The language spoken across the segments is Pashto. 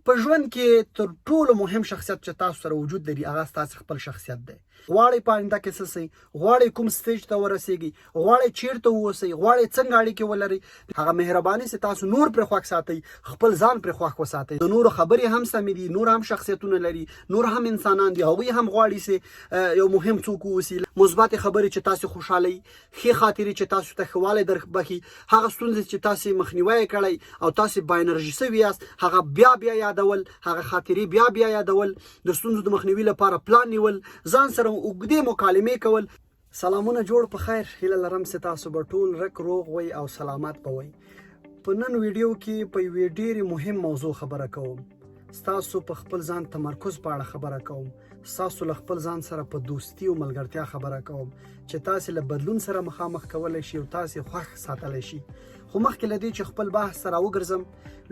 په ژوند کې تر ټولو مهم شخصیت چې تاسو سره وجود لري هغه ستاسو خپل شخصیت دی. غواړئ په آینده کې څه شئ، غواړئ کوم سټیج ته ورسیږئ، غواړئ چیرته واوسئ، غواړئ څنګه اړیکې ولرئ، هغه مهرباني چې تاسو نور پرې خوښ ساتئ، خپل ځان پرې خوښ وساتئ. د نورو خبرې هم سمې دي، نور هم شخصیتونه لري، نور هم انسانان دي، هغوی هم غواړي چې یو مهم څوک واوسي. مثبت خبرې چې تاسو خوشحالي، ښې خاطرې چې تاسو ته ښه والی دربخي، هغه ستونزې چې تاسو مخنیوی کړی او تاسو با انرژي سوي یاست هغه بیا یادول، هغه خاطرې بیا یادول، د ستونزو د مخنیوي لپاره پلان نیول، ځان سره اوږدې مکالمې کول. سلامونه، جوړ په خیر. هیله لرم چې تاسو به ټول رک روغ وئ او سلامت به وئ. په نن ویډیو کې په یوې ډېرې مهم موضوع خبره کوم. ستاسو په خپل ځان تمرکز په اړه خبره کوم. ستاسو له خپل ځان سره په دوستي او ملګرتیا خبره کوم چې تاسو له بدلون سره مخامخ کولی شي او تاسو خوښ ساتلی شي. خو مخکې له دې چې خپل بحث سره وګرځم،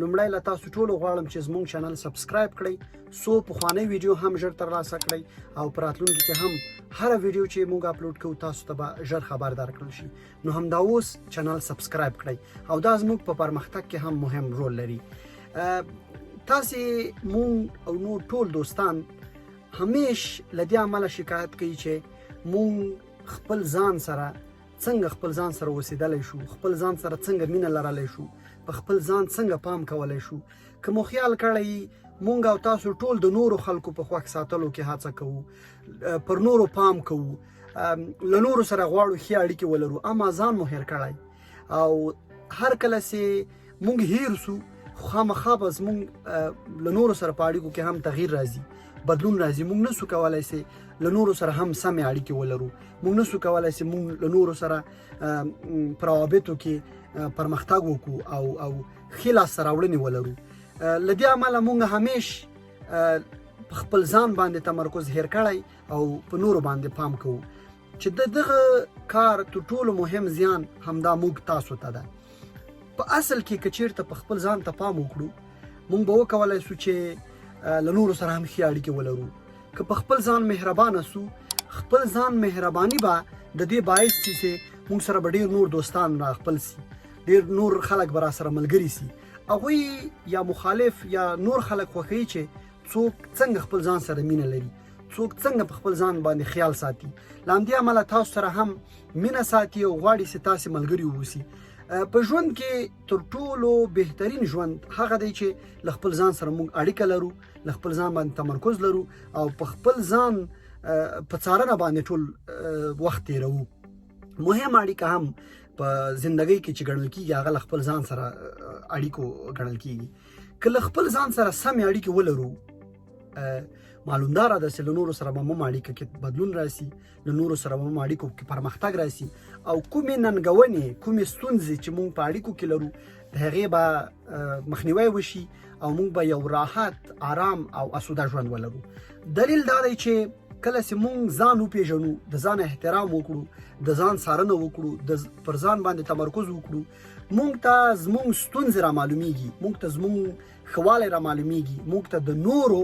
لومړی له تاسو ټولو غواړم چې زموږ چینل سبسکرایب کړئ، څو پخوانی ویډیو هم ژر ترلاسه کړئ او په راتلونکي کې هم هره ویډیو چې موږ اپلوډ کوو تاسو ته به ژر خبردار کړل شي. نو همدا اوس چینل سبسکرایب کړئ او دا زموږ په پرمختګ کې هم مهم رول لري. تاسو مونږ او نور ټول دوستان همیش له دې امله شکایت کوي چې مونږ خپل ځان سره څنګه خپل ځان سره اوسېدلی شو، خپل ځان سره څنګه مینه لرلی شو، په خپل ځان څنګه پام کولی شو. که مو خیال کړی مونږ او تاسو ټول د نورو خلکو په خوښ ساتلو کې هڅه کوو، پر نورو پام کوو، له نورو سره غواړو ښې اړیکې ولرو، اما ځان مو هیر کړی. او هر کله چې مونږ هیر سو خامخا به زمونږ له نورو سره په اړیکو کې هم تغییر راځي، بدلون راځي. مونږ نسو کولی چې له نورو سره هم سمې اړیکې ولرو، مونږ نسو کولی چې مونږ له نورو سره په روابطو کې پرمختګ وکړو او ښې لاسته راوړنې ولرو. له دې امله مونږ همیش په خپل ځان باندې تمرکز هیر کړی او په نورو باندې پام کوو چې د دغه کار تر ټولو مهم زیان همدا موږ تاسو ته ده. په اصل کې که چیرته په خپل ځان ته پام وکړو، مونږ به وکولی سو چې له نورو سره هم ښې اړیکې ولرو. که په خپل ځان مهربانه سو، خپل ځان مهرباني به د دې باعث شي چې مونږ سره به ډېر نور دوستان را خپل سي، ډېر نور خلک به را سره ملګري سي. هغوی یا مخالف یا نور خلک خوښوي چې څوک څنګه خپل ځان سره مینه لري، څوک څنګه په خپل ځان باندې خیال ساتي. له همدې امله تاسو سره هم مینه ساتي او غواړي چې تاسې ملګري واوسي. په ژوند کې تر ټولو بهترین ژوند هغه دی چې له خپل ځان سره موږ اړیکه لرو، له خپل ځان باندې تمرکز لرو او په خپل ځان په څارنه باندې ټول وخت تیروو. مهم اړیکه هم په زندګۍ کې چې ګڼل کېږي هغه له خپل ځان سره اړیکو ګڼل کېږي. که له خپل ځان سره سمې اړیکې ولرو، معلومداره ده چې له نورو سره به هم اړیکه کې بدلون راسي، له نورو سره به هم اړیکو کې پرمختګ راسي او کومې ننګونې، کومې ستونزې چې موږ په اړیکو کې لرو د هغې به مخنیوی وشي او موږ به یو راحت، آرام او اسوده ژوند ولرو. دلیل دا دی چې کله چې موږ ځان وپېژنو، د ځان احترام وکړو، د ځان څارنه وکړو، پر ځان باندې تمرکز وکړو، موږ ته زموږ ستونزې را معلومیږي، موږ ته زموږ ښه والی را معلومیږي، موږ ته د نورو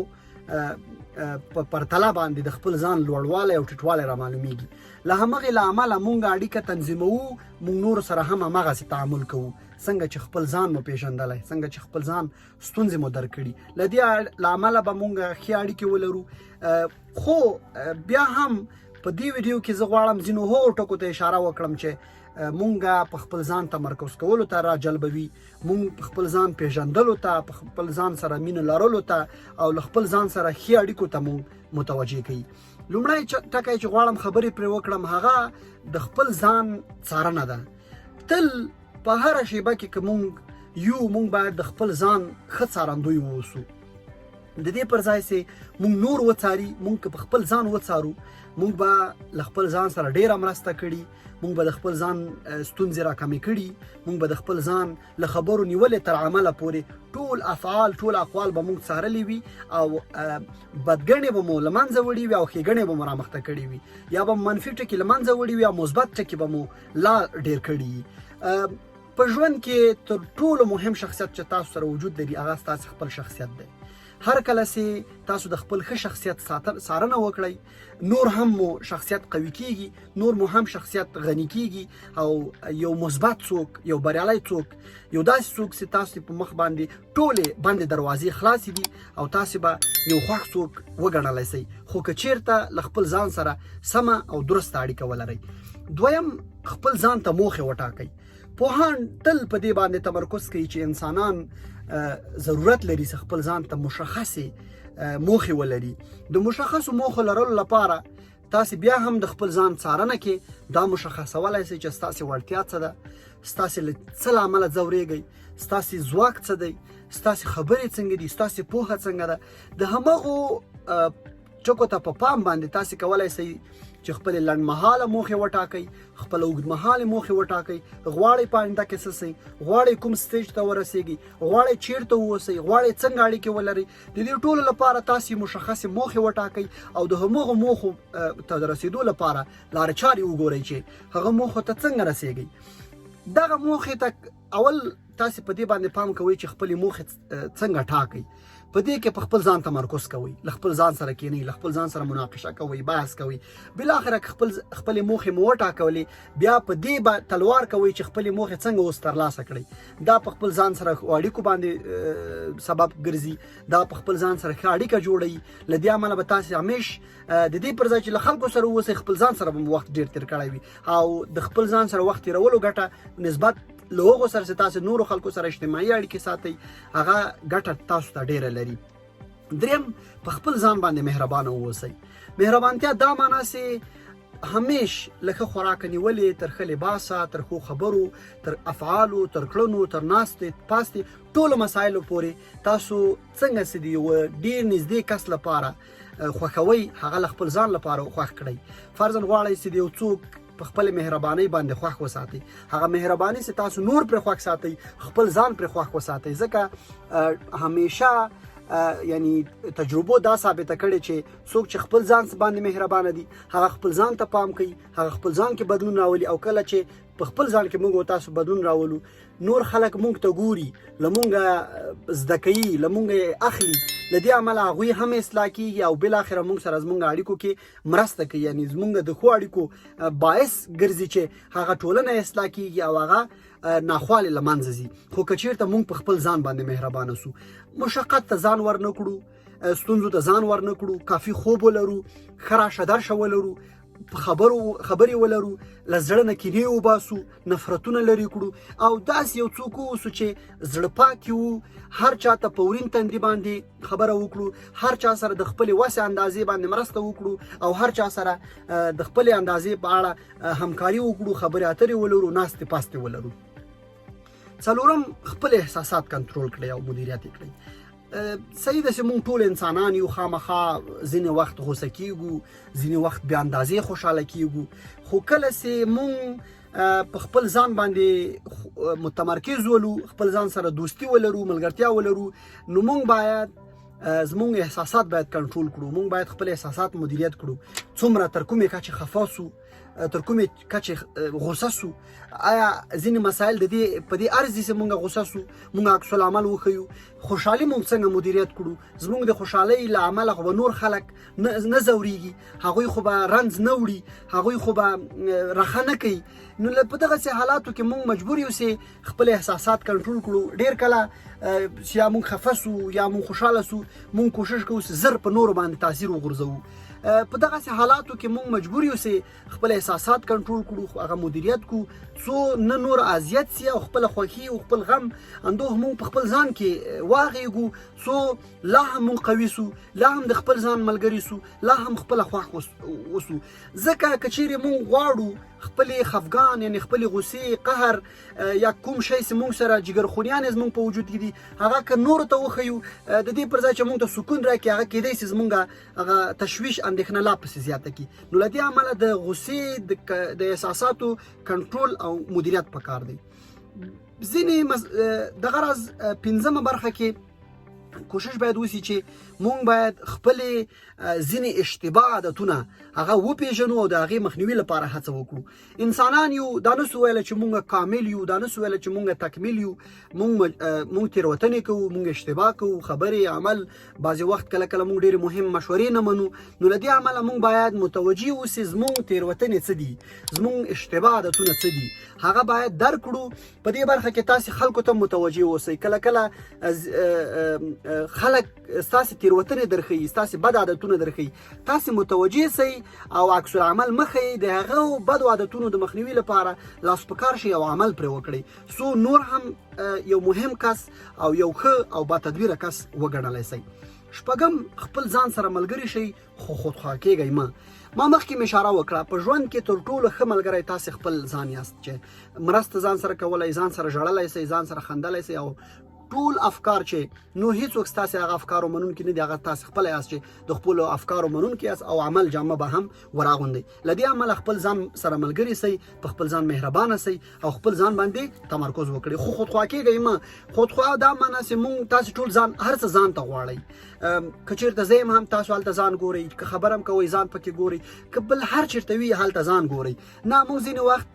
په پرتله باندې د خپل ځان لوړوالی او ټیټوالی را معلومیږي. له همغې له امله موږ اړیکه تنظیموو، موږ نورو سره هم همغسې تعامل کوو، څنګه چې خپل ځان مو پېژندلی، څنګه چې خپل ځان ستونزې مو درک کړي. له دې له امله به موږ ښې اړیکې ولرو. خو بیا هم په دې ویډیو کې زه غواړم ځینو هغو ټکو ته اشاره وکړم چې مونږ په خپل ځان تمرکز کولو ته را جلبوي، مونږ په خپل ځان پیژندلو ته، په خپل ځان سره مینه لرلو ته او له خپل ځان سره ښې اړیکو ته مونږ متوجه کوي. لومړی ټکی چې غواړم خبرې پرې وکړم هغه د خپل ځان څارنه ده. تل په هره شیبه کې که مونږ باید د خپل ځان ښه څارندوی واوسو. د دې پر ځای چې مونږ نور وڅاري، مونږ که په خپل ځان وڅارو، مونږ به له خپل ځان سره ډېره مرسته کړي، مونږ به د خپل ځان ستونزې را کمې کړي، مونږ به د خپل ځان له خبرو نیولې تر عمله پورې ټول افعال، ټول اقوال به مونږ څارلی وي او بدګڼې به مو له منځه وړي وي او ښېګڼې به مو رامخته کړي وي، یا به منفي ټکي له منځه وړي وي او مثبت ټکي به مو لا ډېر کړي وي. په ژوند کې تر ټولو مهم شخصیت چې تاسو سره وجود لري هغه ستاسو خپل شخصیت دی. هر کله چې تاسو د خپل ښه شخصیت څارنه وکړئ نور هم مو شخصیت قوي کیږي، نور مو هم شخصیت غني کیږي او یو مثبت څوک، یو بریالی څوک، یو داسې څوک چې تاسو په مخ باندې ټولې بندې دروازې خلاصې دي او تاسو به یو خوښ څوک وګڼلی شئ. خو که چیرته له خپل ځان سره سمه او درسته اړیکه ولرئ. دویم، خپل ځان ته موخې وټاکئ. پوهان تل په دې باندې تمرکز کوي چې انسانان ضرورت لري چې خپل ځان ته مشخصې موخې ولري. د مشخصو موخو لرلو لپاره تاسو بیا هم د خپل ځان څارنه کې دا مشخصولی شئ چې ستاسو وړتیا څه ده، ستاسو له څه له امله ځورېږئ، ستاسو ځواک څه دی، ستاسو خبرې څنګه دي، ستاسو پوهه څنګه ده. د همغو چکو ته په پام باندې تاسو کولی شئ چې خپل لنډمهاله موخې وټاکئ، خپل اوږدمهاله موخې وټاکئ. غواړئ په آینده کې څه شئ، غواړئ کوم سټیج ته ورسیږئ، غواړئ چیرته واوسئ، غواړئ څنګه اړیکې ولرئ. د دې ټولو لپاره تاسو مشخصې موخې وټاکئ او د همغو موخو ته د رسیدو لپاره لارې چارې وګورئ چې هغه موخو ته څنګه رسیږئ. دغه موخې ته اول تاسو په دې باندې پام کوئ چې خپل موخې څنګه ټاکئ. په دې کې په خپل ځان تمرکز کوئ، له خپل ځان سره کینئ، له خپل ځان سره مناقشه کوئ، بحث کوئ. بالاخره خپل موخې مو وټاکولې، بیا په دې تلوار کوئ چې خپل موخې څنګه اوس ترلاسه کړئ. دا په خپل ځان سره اړیکو باندې سبب ګرځي، دا په خپل ځان سره ښه اړیکه جوړوي. له دې امله به تاسو همیش د دې پر ځای چې له خلکو سره اوسئ خپل ځان سره به وخت ډېر تیر کړی وي او د خپل ځان سره وخت تیرولو ګټه نسبت له هغو سره چې تاسو نورو خلکو سره اجتماعي اړیکې ساتئ هغه ګټه تاسو ته ډېره لري. دریم، په خپل ځان باندې مهربانه واوسئ. مهربانتیا دا معنا چې همیش له ښه خوراک نیولې تر ښه لباسه، تر ښو خبرو، تر افعالو، تر کړنو، تر ناستې پاستې ټولو مسایلو پورې تاسو څنګه چې د یو ډېر نږدې کس لپاره خوښوئ هغه له خپل ځان لپاره خوښ کړئ. فرضاً غواړئ چې د یو څوک په خپل مهرباني باندې خوښ وساتئ، هغه مهرباني چې تاسو نور پر خوښ ساتئ خپل ځان پر خوښ وساتئ. ځکه همیشه یعنی تجربو دا ثابته کړې چې څوک چې خپل ځان باندې مهربانه دي هغه خپل ځان ته پام کوي، هغه خپل ځان کې بدلون راولي. او کله چې په خپل ځان کې موږ تاسو بدلون راولو نور خلک موږ ته ګوري، له موږ زده کوي، له موږ اخلي. له دې امله هغوی هم اصلاح کیږي او بالاخره موږ سره زموږ اړیکو کې مرسته کوي. یعنی زموږ د ښو اړیکو باعث ګرځي چې هغه ټولنه اصلاح کیږي او هغه ناخواله له منځه ځي. خو که چیرته موږ په خپل ځان باندې مهربانه سو، مشقت ته ځان ورنه کړو، ستونزو ته ځان ورنه کړو، کافي خوب ولرو، ښه راشه درشه ولرو، خبرې ولرو، له زړه نه کینې وباسو، نفرتونه لرې کړو او داسې یو څوک واوسو چې زړه پاک وو، هر چا ته په ورین تندي باندې خبره وکړو، هر چا سره د خپلې وسې اندازې باندې مرسته وکړو او هر چا سره د خپلې اندازې په اړه همکاري وکړو، خبرې اترې ولرو، ناستې پاستې ولرو. څلورم، خپل احساسات کنټرول کړئ او مدیریت یې کړئ. صحیح ده چې موږ ټول انسانان یو، خامخا ځینې وخت غوسه کیږو، ځینې وخت بې اندازې خوشحاله کیږو. خو کله چې موږ په خپل ځان باندې متمرکز ولو، خپل ځان سره دوستی ولرو، ملګرتیا ولرو، نو موږ باید زموږ احساسات باید کنټرول کړو. موږ باید خپل احساسات مدیریت کړو. څومره تر کومې کچې خفه سو، تر کومې کچې غوسه سو، آیا ځینې مسایل د دې په دې ارزي چې موږ غوسه سو، موږ عکس العمل وښیو. خوشحالي موږ څنګه مدیریت کړو. زموږ د خوشحالۍ له امله خو به نور خلک نه ځورېږي، هغوی خو به رنځ نه وړي، هغوی خو به رخه نه کوي. نو په دغسې حالاتو کې موږ مجبور یو چې خپل احساسات کنټرول کړو. ډېر کله چې یا موږ خفه سو یا موږ خوشحاله سو، موږ کوشش کوو چې زر په نورو باندې تاثیر وغورځوو. په دغسې حالاتو کې موږ مجبور یو چې خپل احساسات کنټرول کړو، هغه مدیریت کړو څو نه نور اذیت سي او خپل خوښي او خپل غم اندوه موږ په خپل ځان کې واغېږو، څو لا هم موږ قوي سو، لا هم د خپل ځان ملګري سو، لا هم خپله خوښ وسو. ځکه که چیرې موږ غواړو خپلې خفګان یعنې خپلې غوسې، قهر یا کوم شی چې موږ سره جګرخونیان زموږ په وجود کې دي هغه که نورو ته وښیو، د دې پر ځای چې موږ ته سکون راکړي هغه کیدای شي زموږ هغه تشویش اندېښنه لا پسې زیاته کړي. نو له دې امله د غوسې د احساساتو کنټرول او مدیریت پکار دی. ځینې د غرض پنځمه برخه کې کوشش باید وسی چې مونږ باید خپل ځینې اشتباه عادتونه هغه وپېژنو او د هغې مخنیوي لپاره هڅه وکړو. انسانان یو، دا نسو ویلی چې مونږ کامل یو، دا نسو ویلی چې مونږ تکمیل یو. مونږ تېروتنې کوو، مونږ اشتباه کوو، خبرې، عمل، بعضې وخت کله کله مونږ ډېرې مهم مشورې نه منو. نو له دې امله مونږ باید متوجه اوسې زمونږ تېروتنې څه دي، زمونږ اشتباه عادتونه څه دي، هغه باید درک کړو. په دې برخه کې تاسې خلکو ته متوجه اوسئ. کله کله خلک ستاسې تېروتنې درښیي، ستاسې بد عادتونه درښیي، تاسې متوجه سئ او عکس العمل مه ښیئ. د هغو بدو عادتونو د مخنیوي لپاره لاس په کار شئ او عمل پرې وکړئ، څو نور هم یو مهم کس او یو ښه او با تدبیره کس وګڼلی سئ. شپږم، خپل ځان سره ملګري شئ خو خودخواه کېږئ مه. ما مخکې اشاره وکړه، په ژوند کې تر ټولو ښه ملګری تاسې خپل ځان یاست چې مرسته ځان سره کولی، ځان سره ژړلی سئ، ځان سره خندلی سئ، او ټول افکار چې نو هیڅوک ستاسې هغه افکارو منونکي نه دي، هغه تاسې خپله یاست چې د خپلو افکارو منونکي یاست او عمل جامه به هم وراغوندئ. له دې امله خپل ځان سره ملګري سئ، په خپل ځان مهربانه سئ او خپل ځان باندې تمرکز وکړئ. خو خودخواه کېږئ مه. خودخواه دا معنی چې مونږ تاسې ټول ځان هر څه ځان ته غواړئ. که چېرته زه یم هم تاسو هلته ځان ګورئ، که خبره هم کوئ ځان پکې ګورئ، که بل هر چېرته وي هلته ځان ګورئ. نه، مونږ ځینې وخت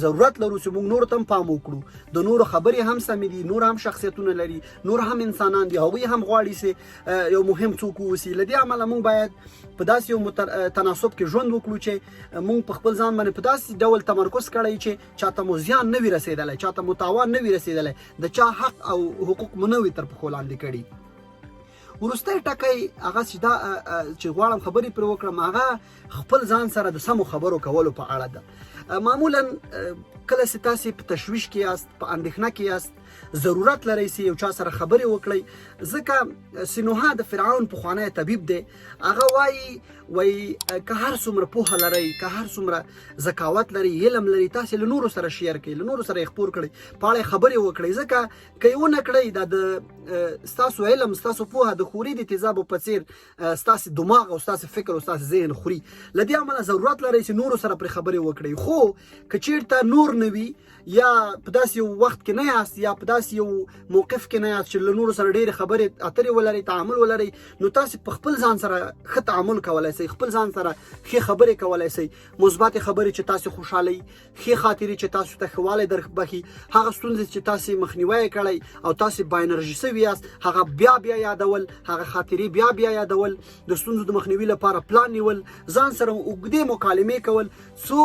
ضرورت لرو چې مونږ نورو ته هم پام وکړو. د نورو خبرې هم سمې دي، نور هم شخصیتونه لري، نور هم انسانان دي، هغوی هم غواړي چې یو مهم څوک واوسي. له دې امله مونږ باید په داسې یو تناسب کې ژوند وکړو چې مونږ په خپل ځان باندې په داسې ډول تمرکز کړی چې چاته مو زیان نه وي رسېدلی، چاته مو تاوان نه وي رسېدلی، د چا حق او حقوق مو نه وي تر پښو لاندې کړي. وروستی ټکی هغه چې دا چې غواړم خبرې پرې وکړم، هغه خپل ځان سره د سمو خبرو کولو په اړه ده. معمولا کله چې تاسې په تشویش کې یاست، په اندېښنه کې یاست، ضرورت لرئ چې یو چا سره خبرې وکړئ. ځکه سینوها د فرعون پخوانی طبیب دی، هغه وایي که هر څومره پوهه لرئ، که هر څومره ذکاوت لرئ، علم لرئ، تاسې له نورو سره شیر کړئ، له نورو سره یې خپور کړئ، په اړه یې خبرې وکړئ. ځکه که یې ونه کړئ، دا د ستاسو علم، ستاسو پوهه د خوري د تیزابو په څېر ستاسې دماغ او ستاسې فکر او ستاسې ذهن خوري. له دې امله ضرورت لرئ چې نورو سره پرې خبرې وکړئ. خو که چېرته نور نه وي، یا په داسې یو وخت کې نه یاست، یا په داسې یو موقف کې نه یاست چې له نورو سره ډېرې خبرې اترې ولرئ، تعامل ولرئ، نو تاسې په خپل ځان سره ښه تعامل کولی سئ، خپل ځان سره ښې خبرې کولی سئ، مثبتې خبرې چې تاسې خوشحالوي، ښې خاطرې چې تاسو ته ښه والی دربښي، هغه ستونزې چې تاسې مخنیوی یې کړی او تاسې با انرژي سوي یاست، هغه بیا یادول، هغه خاطرې بیا یادول، د ستونزو د مخنیوي لپاره پلان نیول، ځان سره اوږدې مکالمې کول، څو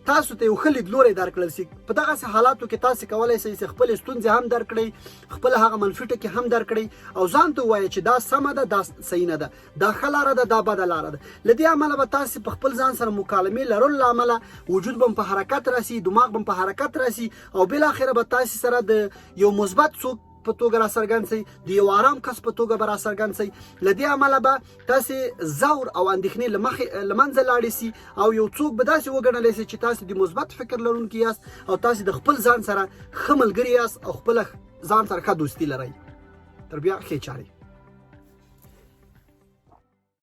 تاسو ته یو ښه لیدلوری درکړل سي. په دغسې حالاتو کې تاسې کولی سئ چې خپلې ستونزې هم درک کړئ، خپل هغه منفي ټکي هم درک کړئ او ځان ته ووایئ چې دا سمه ده، دا صحیح نه ده، دا ښه لاره ده، دا بده لاره ده. له دې امله به تاسې په خپل ځان سره مکالمې لرلو له امله وجود به په حرکت راسي، دماغ به په حرکت راسي او بالاخره به تاسې سره د یو مثبت څوک په توګه راڅرګند سئ، د یو آرام کس په توګه به راڅرګند سئ. له دې امله به تاسې زور او اندېښنې له منځه لاړې سي او یو څوک به داسې وګڼلی سي چې تاسې د مثبت فکر لرونکي یاست او تاسې د خپل ځان سره ښه ملګري یاست او خپله ځان سره ښه دوستي لرئ. تر بیا ښې چارې.